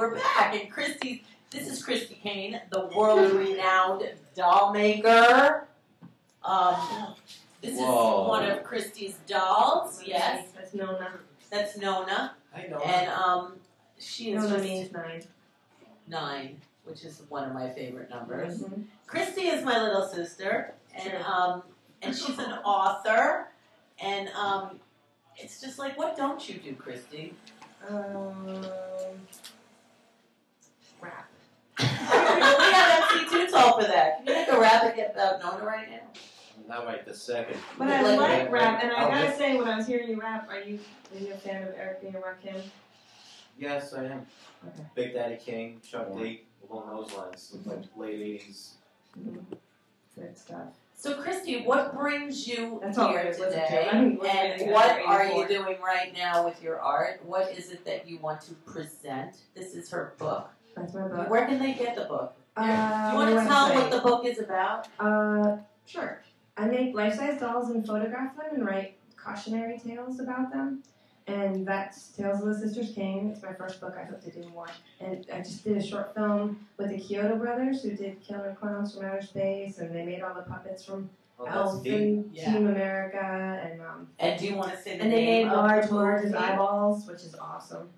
we're back, and this is ChRiSTy Kane, the world-renowned doll maker. This is one of ChRiSTy's dolls. Yes, that's Nona. That's Nona. I know. And she is Nona just means 9. 9, which is one of my favorite numbers. Mm-hmm. ChRiSTy is my little sister, and she's an author, and it's just like, what don't you do, ChRiSTy? Rap. Yeah, that's too tall for that. Can you make a rap about Nona right now? Not right this second. But I like rap, and I gotta say, when I was hearing you rap, are you a fan of Eric B. and Rakim? Yes, I am. Okay. Big Daddy King, Chuck D, along those lines, like late 80s. Mm-hmm. Good stuff. So, ChRiSTy, what brings you That's here today? And what are you doing right now with your art? What is it that you want to present? This is her book. That's my book. Where can they get the book? Do you On want to my tell website. what the book is about? Sure. I make life-size dolls and photograph them and write cautionary tales about them. And that's Tales of the Sisters Kane. It's my first book. I hope to do more. And I just did a short film with the WhO brothers who did Killer Clowns from Outer Space, and they made all the puppets from Elf and Team America. And do you want to say the and they name made of large the Marge's movie? eyeballs, which is awesome,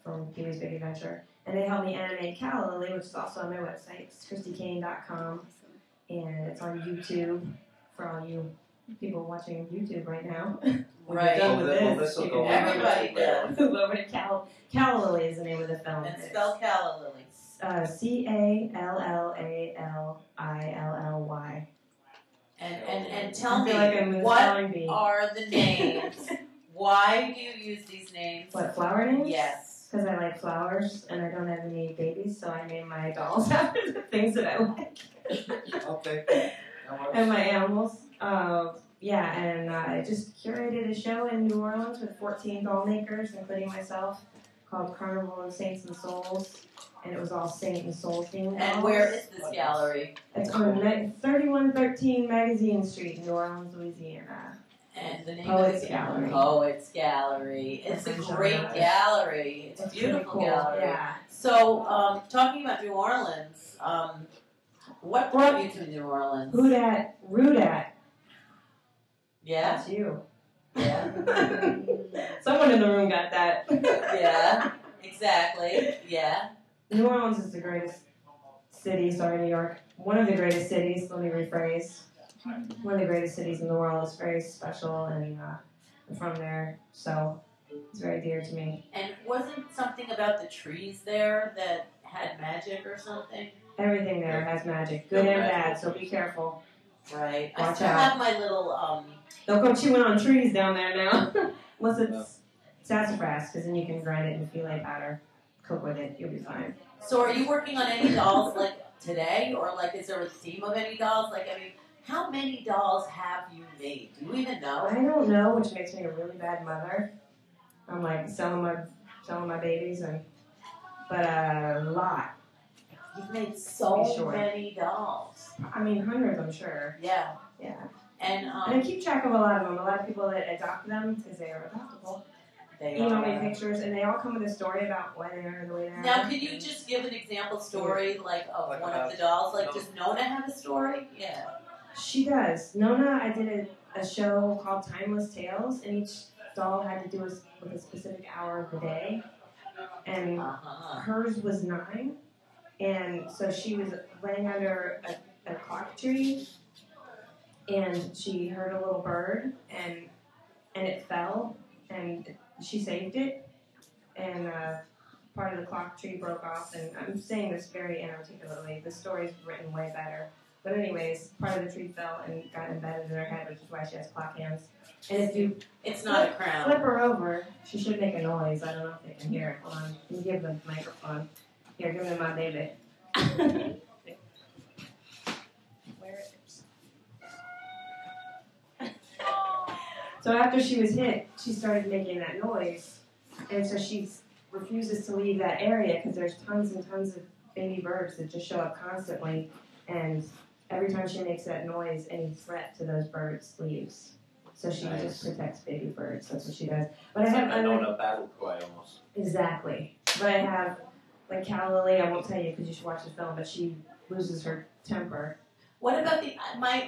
from Pee-wee's Big Adventure. And they helped me animate Calla Lily, which is also on my website. It's ChRiSTyKane.com. And it's on YouTube for all you people watching YouTube right now. Right. Done with this. Will go Everybody does. Move over to Calla Lily is the name of the film. And spell Calla Lily. Callilly. And tell me, like I'm what spelling bee. are the names? Why do you use these names? What, flower names? Yes. Because I like flowers and I don't have any babies, so I name my dolls after the things that I like. Okay. And my animals. I just curated a show in New Orleans with 14 doll makers, including myself, called Carnival of Saints and Souls. And it was all Saint and Soul themed. And where is this gallery? It's on 3113 Magazine Street, New Orleans, Louisiana. And the name Poets is Gallery. Poets Gallery. It's a great gallery. It's a beautiful really cool. gallery. Yeah. So, talking about New Orleans, what brought you to New Orleans? Who dat? Rudat. Yeah? That's you. Yeah. Someone in the room got that. Yeah. Exactly. Yeah. New Orleans is the greatest city, New York. One of the greatest cities, let me rephrase. One of the greatest cities in the world. It's very special, and I'm from there, so it's very dear to me. And wasn't something about the trees there that had magic or something? Everything there has magic, good and bad, so be careful. Right. I Watch still out. have my little, Don't go chewing on trees down there now. Unless it's sassafras, because then you can grind it in filet powder. Cook with it, you'll be fine. So are you working on any dolls like today? Or like is there a theme of any dolls? Like, I mean, how many dolls have you made? Do you even know? I don't know, which makes me a really bad mother. I'm like selling my babies, but a lot. You've made so many dolls. I mean, hundreds, I'm sure. Yeah. Yeah. And I keep track of a lot of them. A lot of people that adopt them because they are adoptable. they Email me are. pictures, and they all come with a story about why they are the way they are. Now, could you just give an example story like of one of the dolls? Like, does Nona have a story? Yeah. She does. Nona, I did a show called Timeless Tales, and each doll had to do with a specific hour of the day. And hers was 9. And so she was laying under a clock tree, and she heard a little bird, and it fell, and she saved it, and part of the clock tree broke off, and I'm saying this very inarticulately. The story's written way better. But anyways, part of the tree fell and got embedded in her head, which is why she has clock hands. And if you It's not a crown. flip her over, she should make a noise. I don't know if they can hear it. Hold on. Let me give the microphone. Here, give me my baby. Where is it? So after she was hit, she started making that noise. And so she refuses to leave that area because there's tons and tons of baby birds that just show up constantly. And every time she makes that noise, any threat to those birds leaves. So she just protects baby birds. That's what she does. But I have a battle cry almost. Exactly. But I have like Cal Lily, I won't tell you because you should watch the film, but she loses her temper. What about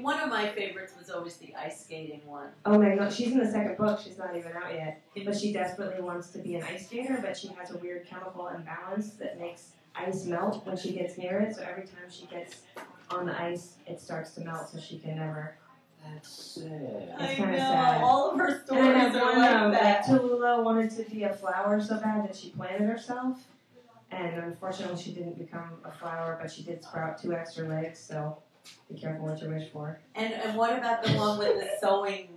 one of my favorites was always the ice skating one. Oh my god, she's in the second book. She's not even out yet. But she desperately wants to be an ice skater, but she has a weird chemical imbalance that makes ice melt when she gets near it. So every time she gets on the ice, it starts to melt, so she can never. That's sad. It's I kind of know. sad. All of her stories And I have are one, like that. Tallulah wanted to be a flower so bad that she planted herself. And unfortunately, she didn't become a flower, but she did sprout 2 extra legs, so be careful what you wish for. And what about the one with the sewing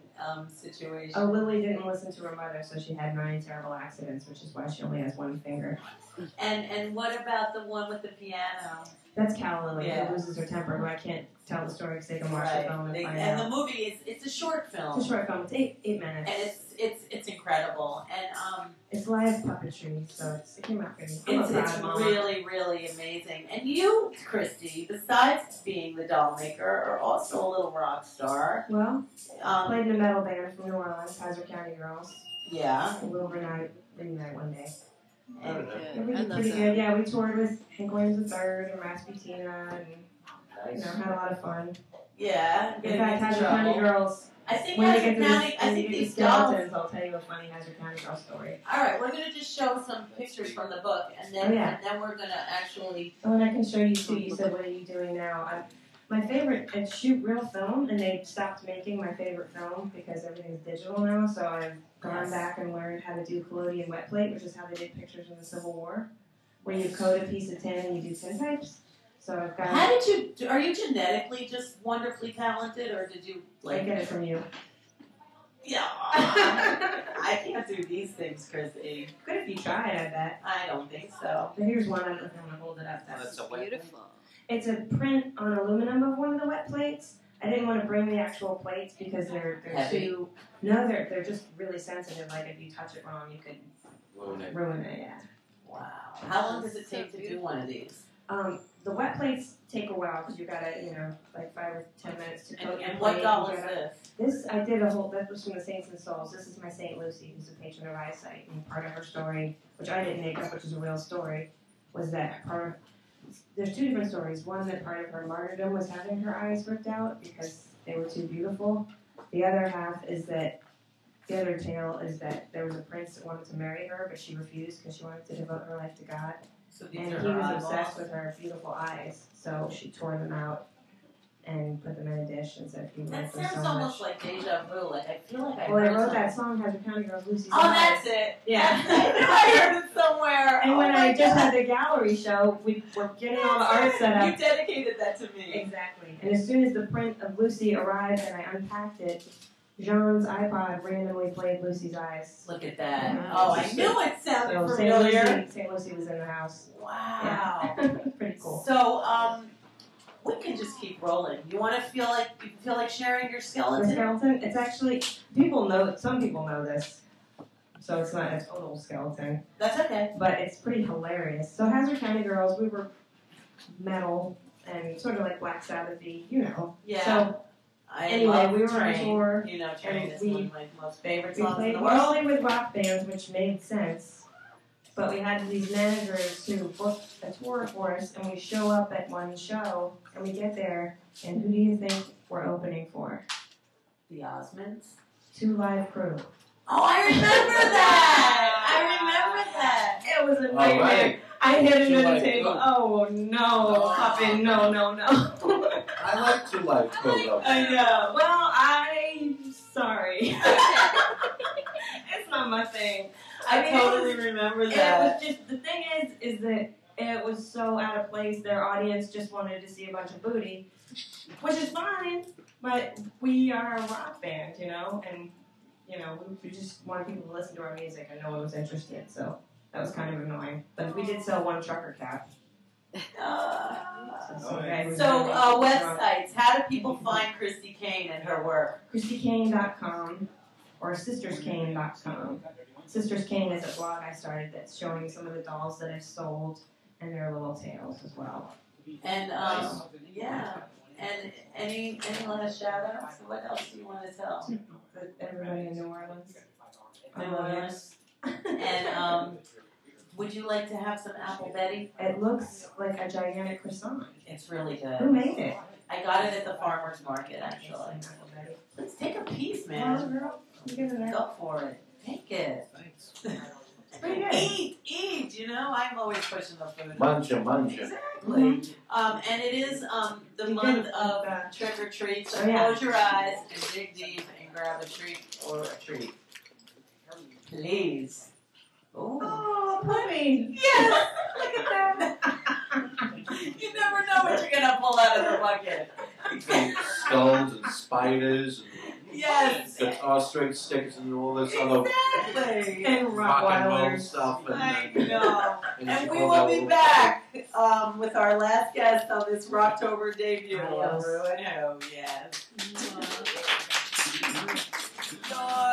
situation? Oh, Lily didn't listen to her mother, so she had 9 terrible accidents, which is why she only has 1 finger. And what about the one with the piano? That's Cal Lily, Yeah. who loses her temper, who I can't tell the story because they can watch the film and find And out. the movie it's a short film. It's a short film. It's 8 minutes. And it's incredible. And it's live puppetry, so it came out pretty. it's really, really amazing. And you, ChRiSTy, besides being the doll maker, are also a little rock star. Well, played in a metal band from New Orleans, Kaiser County Girls. Yeah. We'll reunite one day. And, Yeah, we did pretty good. Yeah, we toured with Hank Williams III and Rasputina, and had a lot of fun. yeah. In fact, Kaiser County Girls. I think when Kaiser County. I think these dolls. I'll tell you a funny Kaiser County Girl story. All right, we're gonna just show some pictures from the book, and then and then we're gonna actually. Oh, and I can show you too. You said, "What are you doing now?" My favorite is shoot real film, and they stopped making my favorite film because everything's digital now. So I've gone back and learned how to do collodion wet plate, which is how they did pictures in the Civil War, where you coat a piece of tin and you do tin types. So I've got. How did you? Are you genetically just wonderfully talented, or did you I get it from you. Yeah. I can't do these things, ChRiSTy. Good if you tried, I bet. I don't think so. But here's one. I don't know if I'm gonna hold it up. That's a wet Beautiful. It's a print on aluminum of one of the wet plates. I didn't want to bring the actual plates because they're Heavy. too. No, they're just really sensitive. Like if you touch it wrong, you could ruin it. Yeah. Wow. How long does it take to do one of these? The wet plates take a while because you gotta, like 5 or 10 minutes to coat your And plate. what doll is this? This I did a whole. That was from the Saints and Souls. This is my Saint Lucy, who's a patron of eyesight, and part of her story, which I didn't make up, which is a real story, was that there's 2 different stories. One, that part of her martyrdom was having her eyes ripped out because they were too beautiful. The other half is that. The other tale is that there was a prince that wanted to marry her, but she refused because she wanted to devote her life to God. So these And are he her was eyeballs. obsessed with her beautiful eyes, so she tore them out and put them in a dish and said, "You That like them so sounds much." almost like deja vu. Like I feel like I Well, heard I wrote something. that song, "Kaiser County Girls, Lucy's Oh, Eyes." that's it. Yeah. I heard it somewhere. And oh when my I just God. had the gallery show, we were getting all the art set You up. dedicated that to me. Exactly. And as soon as the print of Lucy arrived and I unpacked it, Jean's iPod randomly played Lucy's Eyes. Look at that. Yeah. Oh, I knew it sounded So familiar. St. Lucy was in the house. Wow. Yeah. Pretty cool. So, we can just keep rolling. You want to feel like sharing your The skeleton? skeleton, it's actually, some people know this, so it's not a total skeleton, That's okay. but it's pretty hilarious. So Hazard County Girls, we were metal and sort of like Black Sabbath-y, Yeah. So anyway, love we were on Train. tour, Train and is we- one of my most favorite we songs in played the world. mostly with rock bands, which made sense. But we had these managers who booked a tour for us, and we show up at one show, and we get there, and who do you think we're opening for? The Osmonds. 2 Live Crew. Oh, I remember that. I remember that. It was a All nightmare. right. I hit it 2 at the Live table. Crew. Oh no, Oh. Puppin, no. I like 2 Live Crew though. I know. Well, I'm sorry. It's not my thing. I mean, totally remember It that. was just, the thing is that it was so out of place. Their audience just wanted to see a bunch of booty, which is fine, but we are a rock band, and we just wanted people to listen to our music and no one was interested, so that was kind of annoying. But we did sell 1 trucker cap. So, websites. How do people find ChRiSTy Kane and her work? ChRiSTyKane.com or SistersKane.com. Sisters Kane is a blog I started that's showing some of the dolls that I've sold and their little tales as well. And yeah. And any last shout outs? What else do you want to tell? Everybody in New Orleans. New Orleans. And Would you like to have some apple Betty? It looks like a gigantic croissant. It's really good. Who made it? I got it at the farmer's market, actually. Let's take a piece, man. Girl, you get it. Go for it. Take it. Thanks. Pretty good. Eat. You know, I'm always pushing the food. Manja. Exactly. And it is the month of trick or treat. So close your eyes and dig deep and grab a treat or a treat. Please. Ooh. Oh, puppy. Yes. Look at that. You never know what you're gonna pull out of the bucket. Skulls and spiders and Yes. guitar string stickers and all this other Exactly. And rock and roll Rottweilers. stuff. I know. And she we pulls will out be little- back with our last guest on this RoCKToBeR debut Adios. of ReWandWho. Yes. Joy.